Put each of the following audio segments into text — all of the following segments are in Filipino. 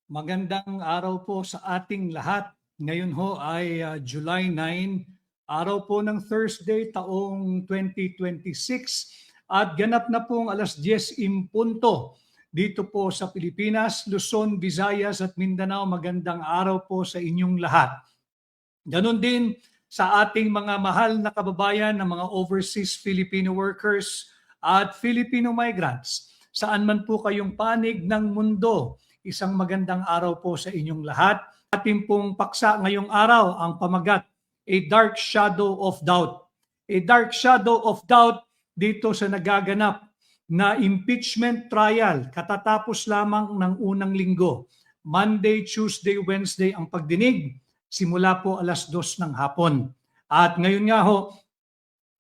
Magandang araw po sa ating lahat. Ngayon ho ay July 9, araw po ng Thursday taong 2026 at ganap na pong alas 10 impunto dito po sa Pilipinas, Luzon, Visayas at Mindanao. Magandang araw po sa inyong lahat. Ganon din sa ating mga mahal na kababayan ng mga overseas Filipino workers at Filipino migrants. Saan man po kayong panig ng mundo, isang magandang araw po sa inyong lahat. Ating pong paksa ngayong araw ang pamagat, A Dark Shadow of Doubt. A Dark Shadow of Doubt dito sa nagaganap na impeachment trial katatapos lamang ng unang linggo. Monday, Tuesday, Wednesday ang pagdinig, simula po alas 2 ng hapon. At ngayon nga ho,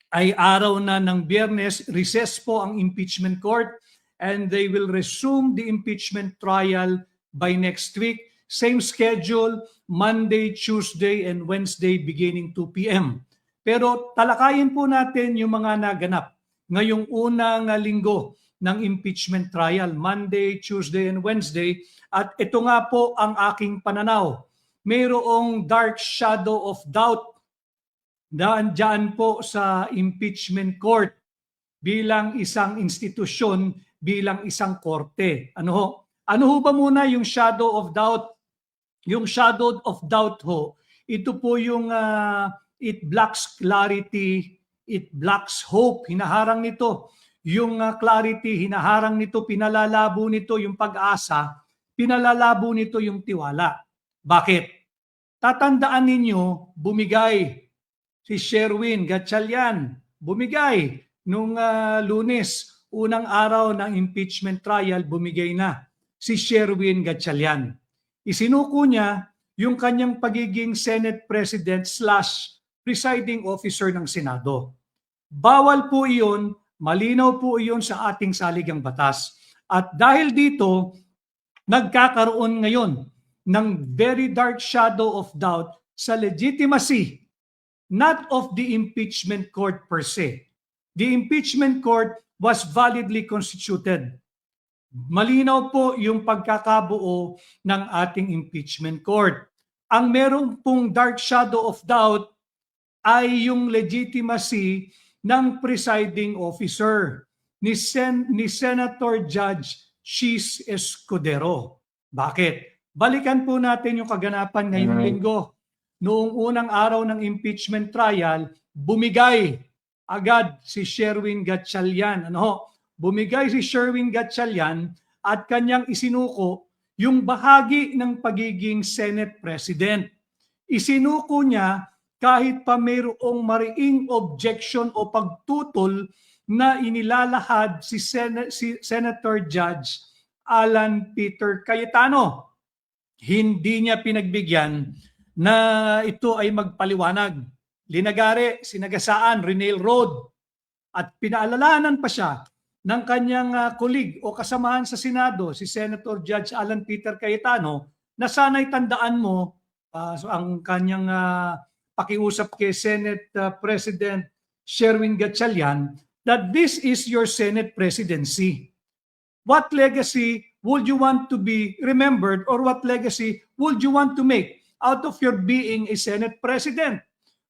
ay araw na ng Biyernes, recess po ang impeachment court and they will resume the impeachment trial by next week. Same schedule, Monday, Tuesday, and Wednesday beginning 2 p.m. Pero talakayin po natin yung mga naganap ngayong unang linggo ng impeachment trial, Monday, Tuesday, and Wednesday. At ito nga po ang aking pananaw. Mayroong dark shadow of doubt daan po sa impeachment court bilang isang institusyon, bilang isang korte. Ano ho ba muna yung shadow of doubt? Yung shadow of doubt ho, ito po yung it blocks clarity, it blocks hope, hinaharang nito. Yung clarity, hinaharang nito, pinalalabo nito yung pag-asa, pinalalabo nito yung tiwala. Bakit? Tatandaan ninyo, bumigay si Sherwin Gatchalian, bumigay nung Lunes, unang araw ng impeachment trial, bumigay na si Sherwin Gatchalian. Isinuko niya yung kanyang pagiging Senate President / presiding officer ng Senado. Bawal po iyon, malinaw po iyon sa ating saligang batas. At dahil dito, nagkakaroon ngayon ng very dark shadow of doubt sa legitimacy not of the impeachment court per se. The impeachment court was validly constituted. Malinaw po yung pagkakabuo ng ating impeachment court. Ang meron pong dark shadow of doubt ay yung legitimacy ng presiding officer ni Senator Judge Chis Escudero. Bakit? Balikan po natin yung kaganapan ngayong linggo. Noong unang araw ng impeachment trial, bumigay agad si Sherwin Gatchalian. Bumigay si Sherwin Gatchalian at kanyang isinuko yung bahagi ng pagiging Senate President. Isinuko niya kahit pa mayroong mariing objection o pagtutol na inilalahad si Senator Judge Alan Peter Cayetano. Hindi niya pinagbigyan na ito ay magpaliwanag. Linagare, sinagasaan, Road. At pinaalalahanan pa siya ng kanyang colleague o kasamahan sa Senado, si Senator Judge Alan Peter Cayetano, na sana'y tandaan mo ang kanyang pakiusap kay Senate President Sherwin Gatchalian that this is your Senate presidency. What legacy would you want to be remembered or what legacy would you want to make out of your being a Senate President?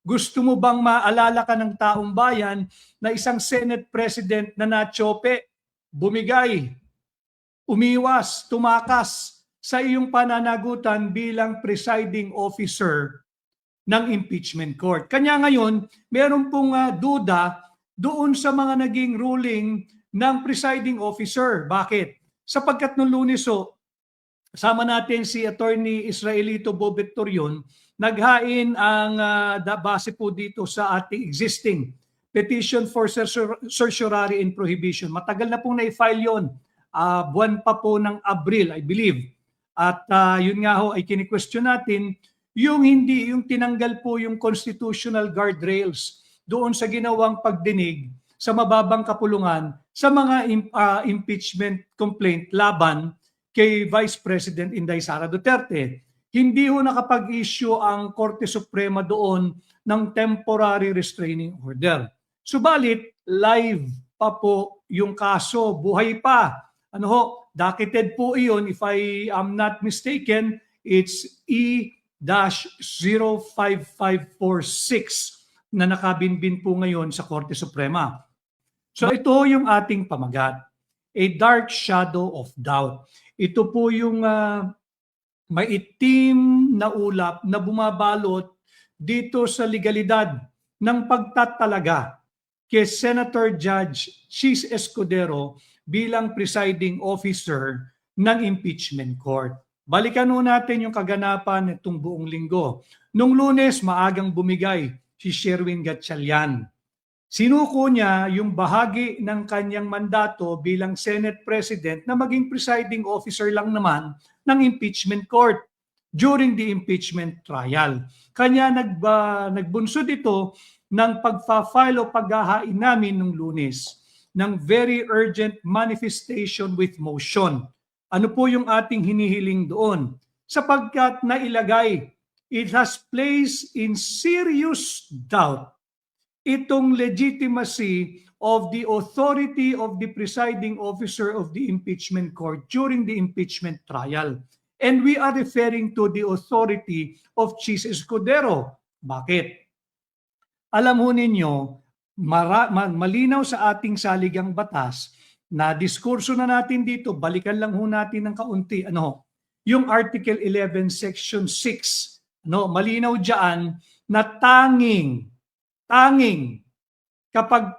Gusto mo bang maalala ka ng taong bayan na isang Senate President na natsope, bumigay, umiwas, tumakas sa iyong pananagutan bilang presiding officer ng impeachment court? Kanya ngayon, meron pong duda doon sa mga naging ruling ng presiding officer. Bakit? Sapagkat noong Lunes kasama natin si Attorney Israelito Bobettorion, naghain ang base po dito sa ating existing petition for certiorari and prohibition. Matagal na pong na-file yun. Buwan pa po ng Abril, I believe. At yun nga ho ay kini-question natin yung tinanggal po yung constitutional guardrails doon sa ginawang pagdinig sa mababang kapulungan sa mga impeachment complaint laban kay Vice President Inday Sara Duterte. Hindi ho nakapag-issue ang Korte Suprema doon ng temporary restraining order. Subalit, live pa po yung kaso, buhay pa. Docketed po iyon, if I am not mistaken, it's E-05546 na nakabinbin po ngayon sa Korte Suprema. So ito yung ating pamagat, a dark shadow of doubt. Ito po yung maitim na ulap na bumabalot dito sa legalidad ng pagtatalaga kay Senator Judge Chis Escudero bilang presiding officer ng impeachment court. Balikan nun natin yung kaganapan nitong buong linggo. Nung Lunes, maagang bumigay si Sherwin Gatchalian. Sinuko niya yung bahagi ng kanyang mandato bilang Senate President na maging presiding officer lang naman ng impeachment court during the impeachment trial. Kanya nagbunsod ito ng pagfa-file o paghahain namin nung Lunes ng very urgent manifestation with motion. Ano po yung ating hinihiling doon? Sapagkat nailagay, it has placed in serious doubt itong legitimacy of the authority of the presiding officer of the impeachment court during the impeachment trial. And we are referring to the authority of Chis Escudero. Bakit? Alam ho ninyo, malinaw sa ating saligang batas na diskurso na natin dito, balikan lang ho natin ng kaunti. Yung Article 11, Section 6, malinaw dyan na tanging kapag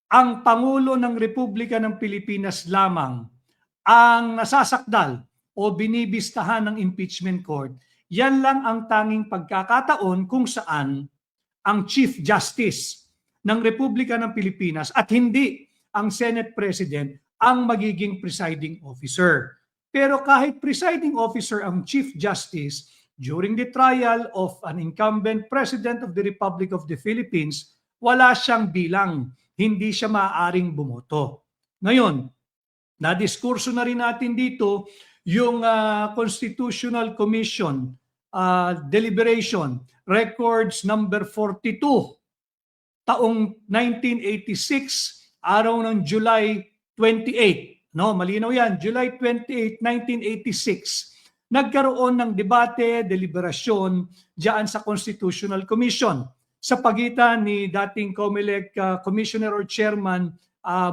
ang Pangulo ng Republika ng Pilipinas lamang ang nasasakdal o binibistahan ng impeachment court, yan lang ang tanging pagkakataon kung saan ang Chief Justice ng Republika ng Pilipinas at hindi ang Senate President ang magiging presiding officer. Pero kahit presiding officer ang Chief Justice, during the trial of an incumbent President of the Republic of the Philippines, wala siyang bilang, hindi siya maaaring bumoto. Ngayon, nadiskurso na rin natin dito yung Constitutional Commission deliberation, records number 42, taong 1986, araw ng July 28. Malinaw yan, July 28, 1986. Nagkaroon ng debate, deliberasyon diyan sa Constitutional Commission sa pagitan ni dating COMELEC Commissioner or Chairman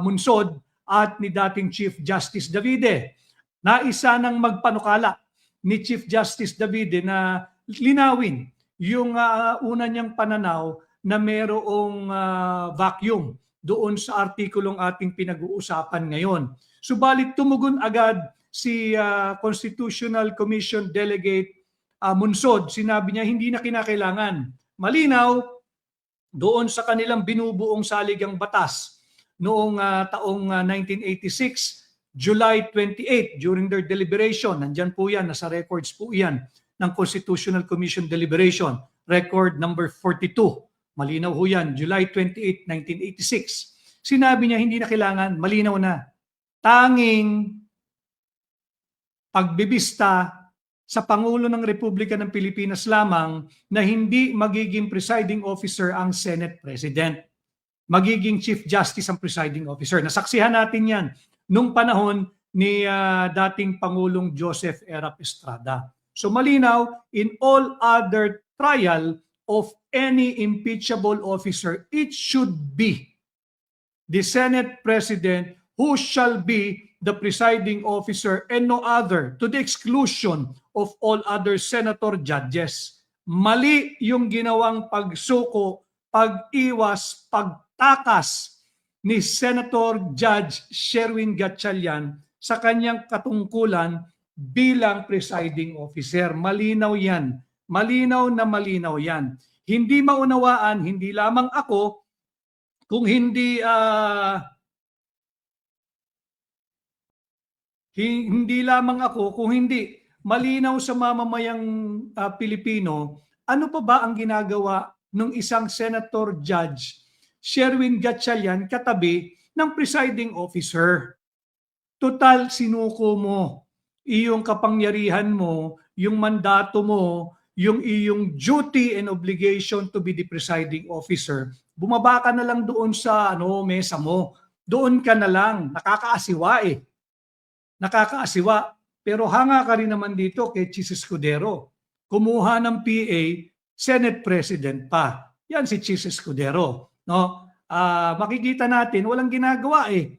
Munsod at ni dating Chief Justice Davide. Naisa nang magpanukala ni Chief Justice Davide na linawin yung una niyang pananaw na mayroong vacuum doon sa artikulong ating pinag-uusapan ngayon. Subalit tumugon agad si Constitutional Commission Delegate Munsod, sinabi niya hindi na kinakailangan. Malinaw doon sa kanilang binubuong saligang batas noong taong 1986, July 28, during their deliberation. Nandyan po yan, nasa records po yan ng Constitutional Commission Deliberation, record number 42. Malinaw ho yan, July 28, 1986. Sinabi niya hindi na kailangan, malinaw na. Tanging pagbibista sa Pangulo ng Republika ng Pilipinas lamang na hindi magiging presiding officer ang Senate President. Magiging Chief Justice ang presiding officer. Nasaksihan natin yan nung panahon ni dating Pangulong Joseph Erap Estrada. So malinaw, in all other trial of any impeachable officer, it should be the Senate President who shall be the presiding officer and no other, to the exclusion of all other senator judges. Mali yung ginawang pagsuko, pag-iwas, pagtakas ni Senator Judge Sherwin Gatchalian sa kanyang katungkulan bilang presiding officer. Malinaw yan. Malinaw na malinaw yan. Hindi maunawaan, hindi lamang ako, kung hindi malinaw sa mamamayang Pilipino, ano pa ba ang ginagawa ng isang Senator Judge Sherwin Gatchalian katabi ng presiding officer? Total, sinuko mo iyong kapangyarihan mo, yung mandato mo, yung iyong duty and obligation to be the presiding officer. Bumaba ka na lang doon sa mesa mo. Doon ka na lang, nakakaasiwa eh. nakakaasiwa. Pero hanga ka rin naman dito kay Chis Escudero. Kumuha ng PA, Senate President pa. Yan si Chis Escudero. No? Makikita natin, walang ginagawa eh.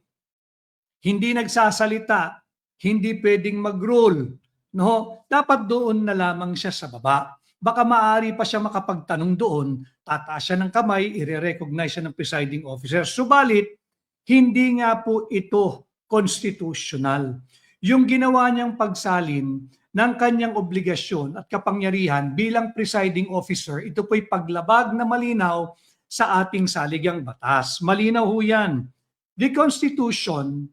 Hindi nagsasalita, hindi pwedeng mag-rule. No? Dapat doon na lamang siya sa baba. Baka maaari pa siya makapagtanong doon, tataas siya ng kamay, i-recognize siya ng presiding officer. Subalit, hindi nga po ito constitutional. Yung ginawa niyang pagsalin ng kanyang obligasyon at kapangyarihan bilang presiding officer, ito po'y paglabag na malinaw sa ating saligang batas. Malinaw ho yan. The Constitution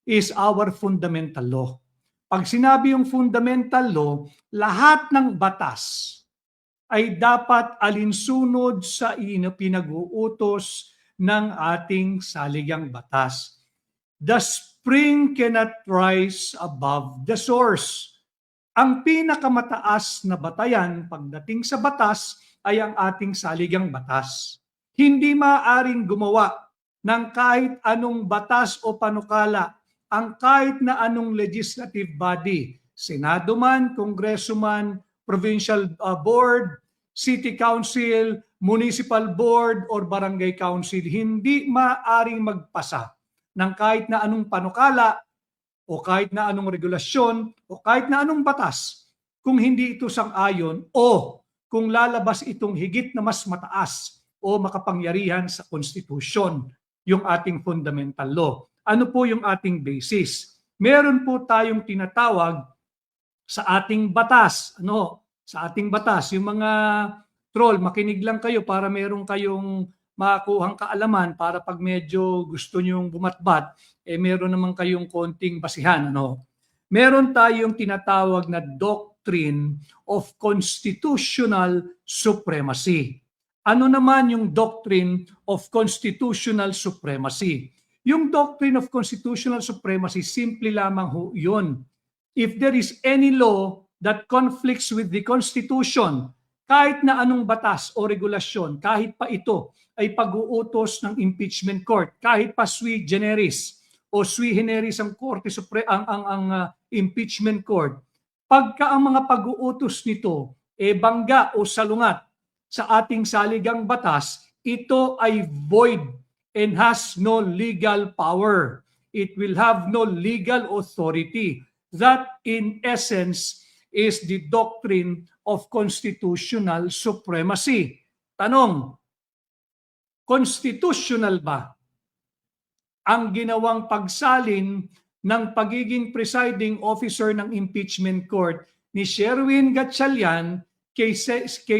is our fundamental law. Pag sinabi yung fundamental law, lahat ng batas ay dapat alinsunod sa pinag-uutos ng ating saligang batas. The spring cannot rise above the source. Ang pinakamataas na batayan pagdating sa batas ay ang ating saligang batas. Hindi maaaring gumawa ng kahit anong batas o panukala ang kahit na anong legislative body, Senado man, Kongreso man, Provincial Board, City Council, Municipal Board, or Barangay Council, hindi maaaring magpasa ng kahit na anong panukala o kahit na anong regulasyon o kahit na anong batas kung hindi ito sang-ayon o kung lalabas itong higit na mas mataas o makapangyarihan sa Constitution, yung ating fundamental law. Ano po yung ating basis? Meron po tayong tinatawag sa ating batas. Sa ating batas, yung mga troll, makinig lang kayo para meron kayong makakuhang kaalaman para pag medyo gusto nyong bumatbat, meron naman kayong konting basihan. Meron tayong tinatawag na Doctrine of Constitutional Supremacy. Ano naman yung Doctrine of Constitutional Supremacy? Yung Doctrine of Constitutional Supremacy, simple lamang ho yun. If there is any law that conflicts with the Constitution, kahit na anong batas o regulasyon, kahit pa ito ay pag-uutos ng impeachment court, kahit pa sui generis o sui generis ang Korte ang impeachment court, pagka ang mga pag-uutos nito bangga o salungat sa ating saligang batas, ito ay void and has no legal power. It will have no legal authority. That in essence is the doctrine of constitutional supremacy. Tanong, constitutional ba ang ginawang pagsalin ng pagiging presiding officer ng impeachment court ni Sherwin Gatchalian kay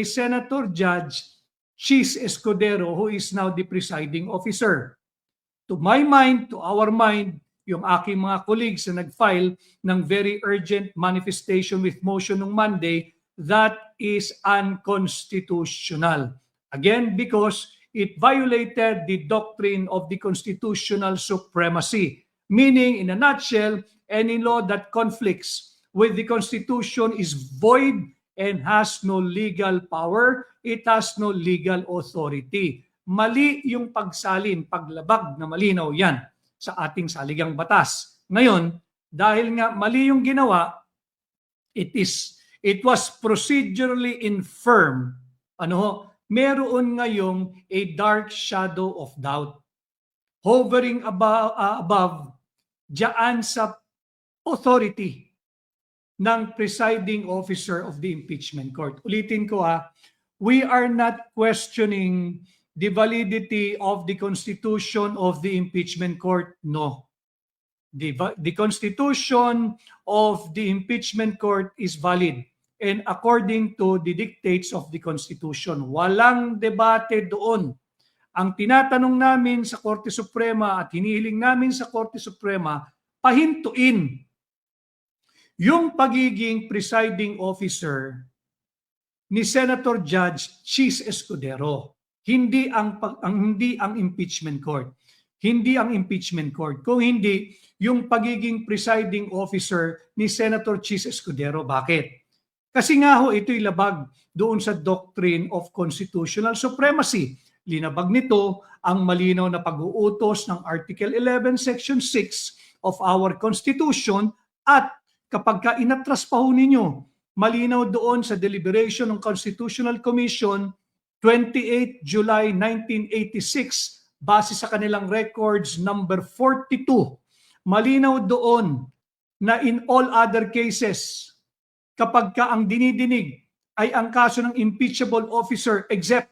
Senator Judge Chis Escudero, who is now the presiding officer? To my mind, to our mind, yung aking mga colleagues na nag-file ng very urgent manifestation with motion nung Monday, that is unconstitutional. Again, because it violated the doctrine of the constitutional supremacy. Meaning, in a nutshell, any law that conflicts with the Constitution is void and has no legal power. It has no legal authority. Mali yung pagsalin, paglabag na malinaw yan sa ating saligang batas. Ngayon, dahil nga mali yung ginawa, it was procedurally infirm. Meron ngayong a dark shadow of doubt hovering above diyan sa authority ng presiding officer of the impeachment court. Ulitin ko we are not questioning the validity of the constitution of the impeachment court. No. The constitution of the impeachment court is valid and according to the dictates of the Constitution. Walang debate doon. Ang tinatanong namin sa Korte Suprema at hinihiling namin sa Korte Suprema, pahintuin yung pagiging presiding officer ni Senator Judge Chis Escudero. Hindi ang impeachment court. Hindi ang impeachment court. Kung hindi, yung pagiging presiding officer ni Senator Chis Escudero. Bakit? Kasi nga ho, ito'y labag doon sa doctrine of constitutional supremacy. Linabag nito ang malinaw na pag-uutos ng Article 11, Section 6 of our Constitution. At kapag ka inatras pa ho ninyo, malinaw doon sa deliberation ng Constitutional Commission 28 July 1986, base sa kanilang records number 42, malinaw doon na in all other cases, kapag ka ang dinidinig ay ang kaso ng impeachable officer except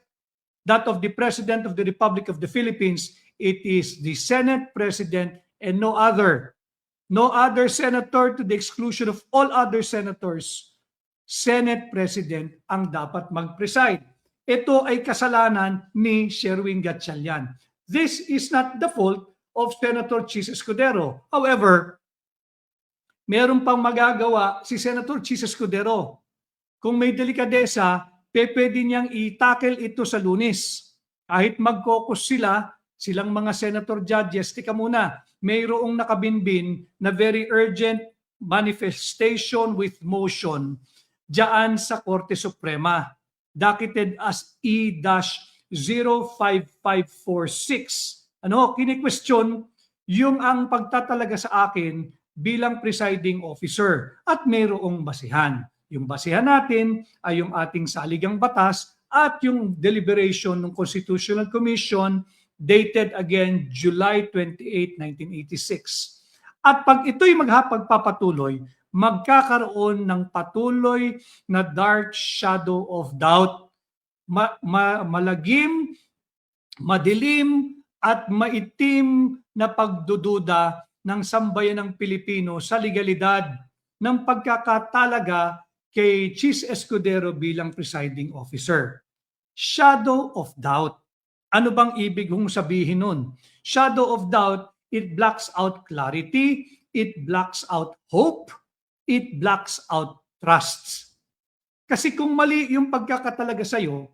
that of the President of the Republic of the Philippines, it is the Senate President and no other. No other senator, to the exclusion of all other senators. Senate President ang dapat mag-preside. Ito ay kasalanan ni Sherwin Gatchalian. This is not the fault of Senator Chis Escudero. However, meron pang magagawa si Senator Chis Escudero. Kung may delikadesa, pwede niyang i-tackle ito sa Lunes. Kahit mag-caucus silang mga senator judges, tika muna, mayroong nakabinbin na very urgent manifestation with motion diyan sa Korte Suprema, docketed as E-05546. Kini-question yung ang pagtatalaga sa akin bilang presiding officer at mayroong basihan. Yung basihan natin ay yung ating saligang batas at yung deliberation ng Constitutional Commission dated again July 28, 1986. At pag ito'y magpapatuloy, magkakaroon ng patuloy na dark shadow of doubt. Malagim, madilim, at maitim na pagdududa ng sambayan ng Pilipino sa legalidad ng pagkakatalaga kay Chis Escudero bilang presiding officer. Shadow of doubt. Ano bang ibig kong sabihin nun? Shadow of doubt, it blocks out clarity, it blocks out hope, it blocks out trusts. Kasi kung mali yung pagkakatalaga sa'yo,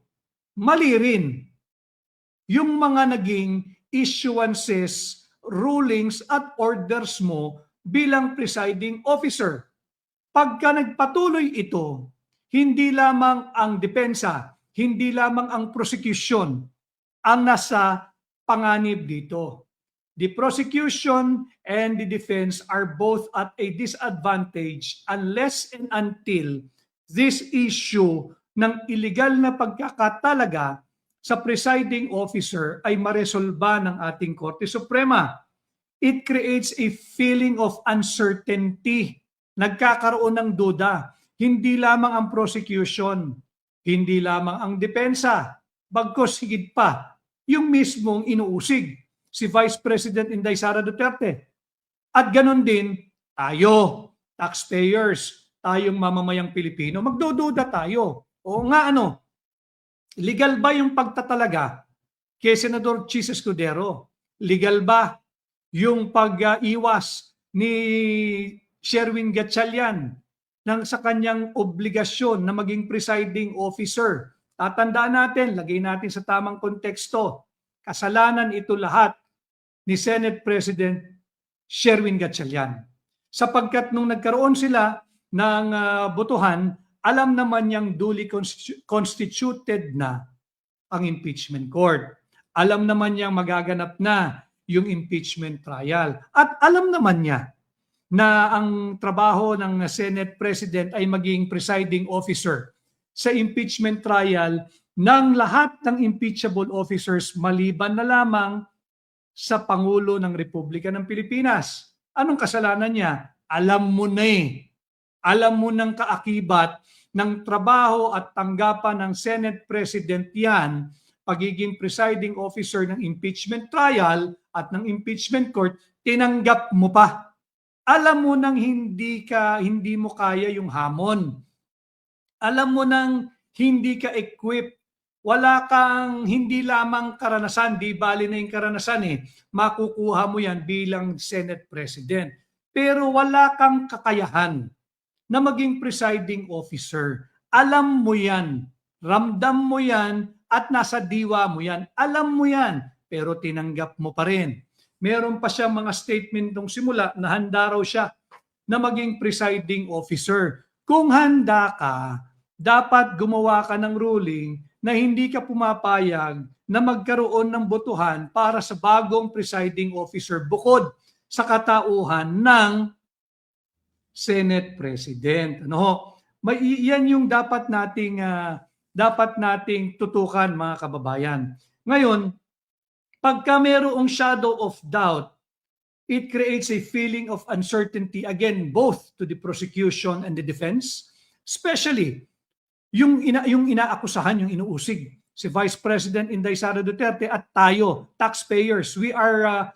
mali rin yung mga naging issuances, rulings at orders mo bilang presiding officer. Pagka nagpatuloy ito, hindi lamang ang depensa, hindi lamang ang prosecution ang nasa panganib dito. The prosecution and the defense are both at a disadvantage unless and until this issue ng illegal na pagkakatalaga sa presiding officer ay maresolba ng ating Korte Suprema. It creates a feeling of uncertainty. Nagkakaroon ng duda. Hindi lamang ang prosecution, hindi lamang ang depensa, bagkus higit pa yung mismong inuusig si Vice President Inday Sara Duterte. At ganon din tayo, taxpayers, tayong mamamayang Pilipino, magdududa tayo. O nga legal ba yung pagtatalaga kay Senador Chis Escudero? Legal ba yung pag-iwas ni Sherwin Gatchalian sa kanyang obligasyon na maging presiding officer? Tatandaan natin, lagay natin sa tamang konteksto, kasalanan ito lahat ni Senate President Sherwin Gatchalian. Sapagkat nung nagkaroon sila ng botohan, alam naman niyang duly constituted na ang impeachment court. Alam naman niyang magaganap na yung impeachment trial. At alam naman niya na ang trabaho ng Senate President ay maging presiding officer sa impeachment trial ng lahat ng impeachable officers maliban na lamang sa Pangulo ng Republika ng Pilipinas. Anong kasalanan niya? Alam mo na Alam mo ng kaakibat ng trabaho at tanggapan ng Senate President yan, pagiging presiding officer ng impeachment trial at ng impeachment court, tinanggap mo pa. Alam mo nang hindi mo kaya yung hamon. Alam mo nang hindi ka equipped. Wala kang hindi lamang karanasan, di bali na yung karanasan makukuha mo yan bilang Senate President. Pero wala kang kakayahan na maging presiding officer. Alam mo yan, ramdam mo yan, at nasa diwa mo yan. Alam mo yan, pero tinanggap mo pa rin. Meron pa siyang mga statement nung simula na handa raw siya na maging presiding officer. Kung handa ka, dapat gumawa ka ng ruling na hindi ka pumapayag na magkaroon ng botohan para sa bagong presiding officer bukod sa katauhan ng Senate President. Ano? Yan yung dapat nating tutukan, mga kababayan. Ngayon, pagka mayroong shadow of doubt, it creates a feeling of uncertainty, again, both to the prosecution and the defense, especially yung inaakusahan, yung inuusig, si Vice President Inday Sara Duterte at tayo, taxpayers. We are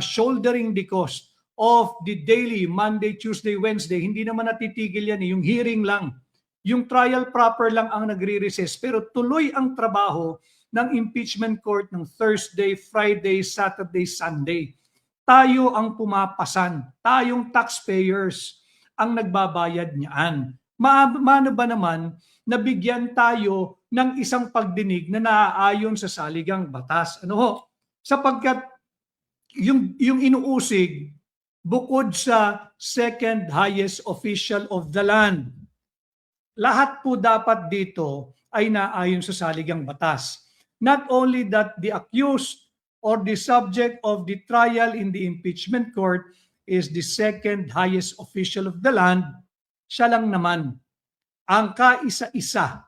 shouldering the cost of the daily, Monday, Tuesday, Wednesday. Hindi naman natitigil yan, yung hearing lang. Yung trial proper lang ang nagre-recess, pero tuloy ang trabaho ng impeachment court ng Thursday, Friday, Saturday, Sunday. Tayo ang pumapasan, tayong taxpayers ang nagbabayad niyan. Mano ba naman nabigyan tayo ng isang pagdinig na naaayon sa saligang batas? Ano ho? Sapagkat yung inuusig, bukod sa second highest official of the land, lahat po dapat dito ay naayon sa saligang batas. Not only that the accused or the subject of the trial in the impeachment court is the second highest official of the land, siya lang naman ang kaisa-isa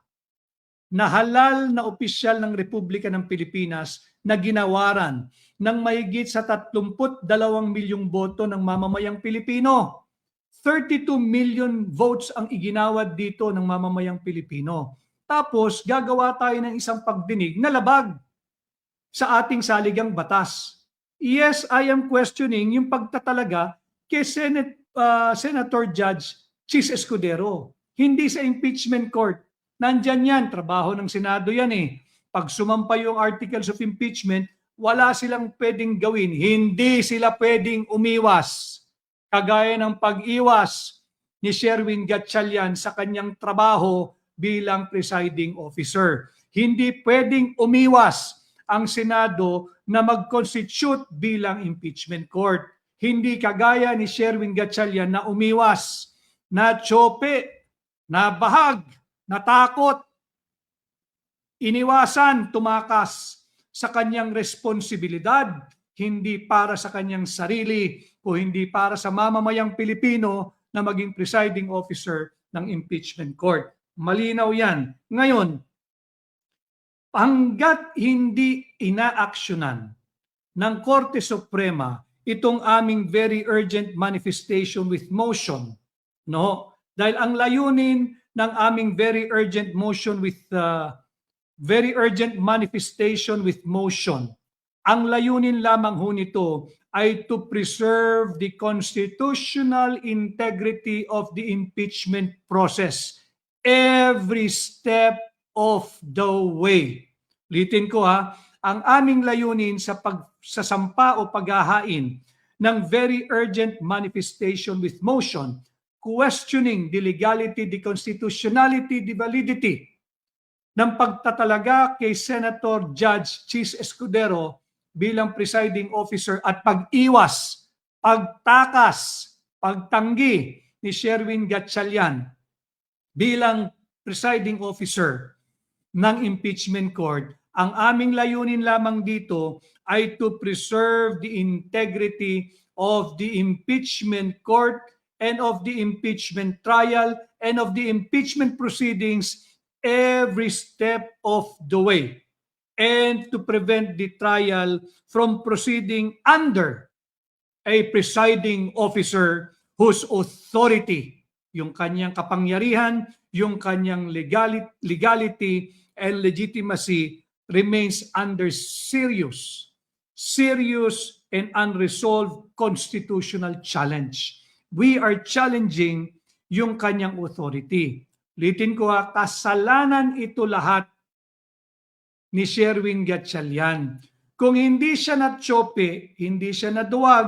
na halal na opisyal ng Republika ng Pilipinas na ginawaran ng mahigit sa 32 milyong boto ng mamamayang Pilipino. 32 million votes ang iginawad dito ng mamamayang Pilipino. Tapos gagawa tayo ng isang pagdinig na labag sa ating saligang batas. Yes, I am questioning yung pagtatalaga kay Senator Judge Chis Escudero. Hindi sa impeachment court. Nandyan yan, trabaho ng Senado yan eh. Pag sumampa yung articles of impeachment, wala silang pwedeng gawin. Hindi sila pwedeng umiwas. Kagaya ng pag-iwas ni Sherwin Gatchalian sa kanyang trabaho bilang presiding officer. Hindi pwedeng umiwas ang Senado na mag-constitute bilang impeachment court. Hindi kagaya ni Sherwin Gatchalian na umiwas, na tsope, na bahag, natakot, iniwasan, tumakas sa kanyang responsibilidad, hindi para sa kanyang sarili o hindi para sa mamamayang Pilipino na maging presiding officer ng impeachment court. Malinaw yan. Ngayon, hanggat hindi inaaksyonan ng Korte Suprema itong aming very urgent manifestation with motion, no? Dahil ang layunin ng aming very urgent manifestation with motion, ang layunin lamang ho nito ay to preserve the constitutional integrity of the impeachment process every step of the way. Litin ko ha, ang aming layunin sa pagsasampa o paghahain ng very urgent manifestation with motion, questioning the legality, the constitutionality, the validity ng pagtatalaga kay Senator Judge Chis Escudero bilang presiding officer at pag-iwas, pagtakas, pagtanggi ni Sherwin Gatchalian bilang presiding officer ng impeachment court. Ang aming layunin lamang dito ay to preserve the integrity of the impeachment court and of the impeachment trial and of the impeachment proceedings every step of the way, and to prevent the trial from proceeding under a presiding officer whose authority, yung kanyang kapangyarihan, yung kanyang legality and legitimacy remains under serious and unresolved constitutional challenge. We are challenging yung kanyang authority. Litin ko ha, kasalanan ito lahat ni Sherwin Gatchalian. Kung hindi siya natsope, hindi siya naduwag,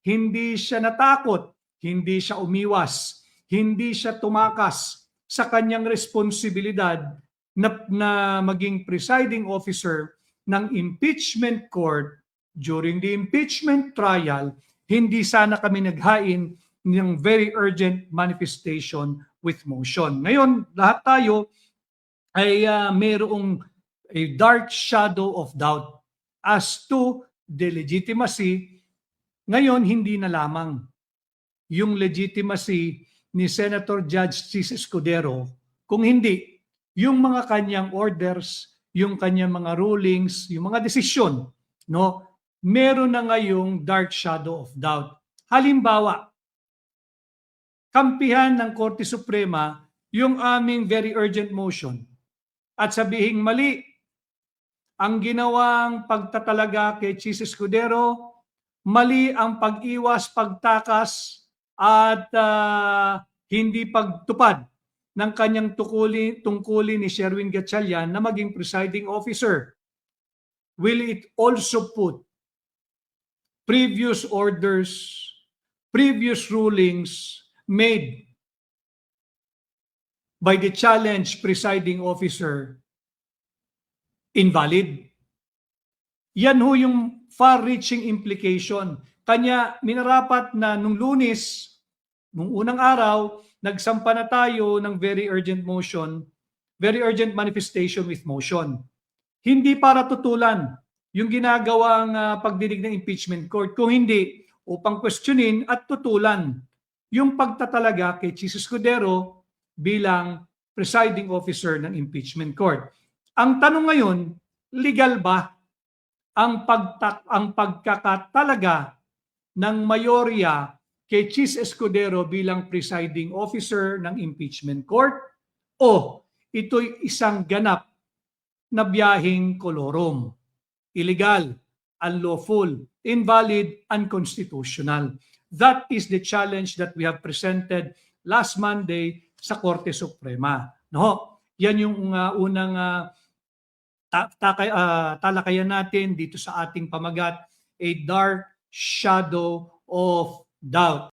hindi siya natakot, hindi siya umiwas, hindi siya tumakas sa kanyang responsibilidad na maging presiding officer ng impeachment court during the impeachment trial, hindi sana kami naghain ng very urgent manifestation with motion. Ngayon, lahat tayo ay mayroong a dark shadow of doubt as to the legitimacy Ngayon, hindi na lamang yung legitimacy ni Senator Judge Chis Escudero, kung hindi yung mga kanyang orders, yung kanyang mga rulings, yung mga desisyon, no? Meron na ngayong dark shadow of doubt. Halimbawa, kampihan ng Korte Suprema yung aming very urgent motion at sabihing mali ang ginawang pagtatalaga kay Chis Escudero, mali ang pag-iwas, pagtakas at hindi pagtupad ng kanyang tungkulin ni Sherwin Gatchalian na maging presiding officer. Will it also put previous orders, previous rulings made by the challenged presiding officer invalid? Yan ho yung far-reaching implication. Kanya minarapat na nung Lunes, nung unang araw, nagsampa na tayo ng very urgent motion, very urgent manifestation with motion. Hindi para tutulan yung ginagawang pagdinig ng impeachment court, kung hindi upang questionin at tutulan yung pagtatalaga kay Chis Escudero bilang presiding officer ng impeachment court. Ang tanong ngayon, legal ba ang pagkakatalaga ng mayorya kay Chis Escudero bilang presiding officer ng impeachment court, o ito'y isang ganap na biyaheng kolorom? Illegal, unlawful, invalid, unconstitutional. That is the challenge that we have presented last Monday sa Korte Suprema. No? Yan yung unang talakayan natin dito sa ating pamagat, a dark shadow of doubt.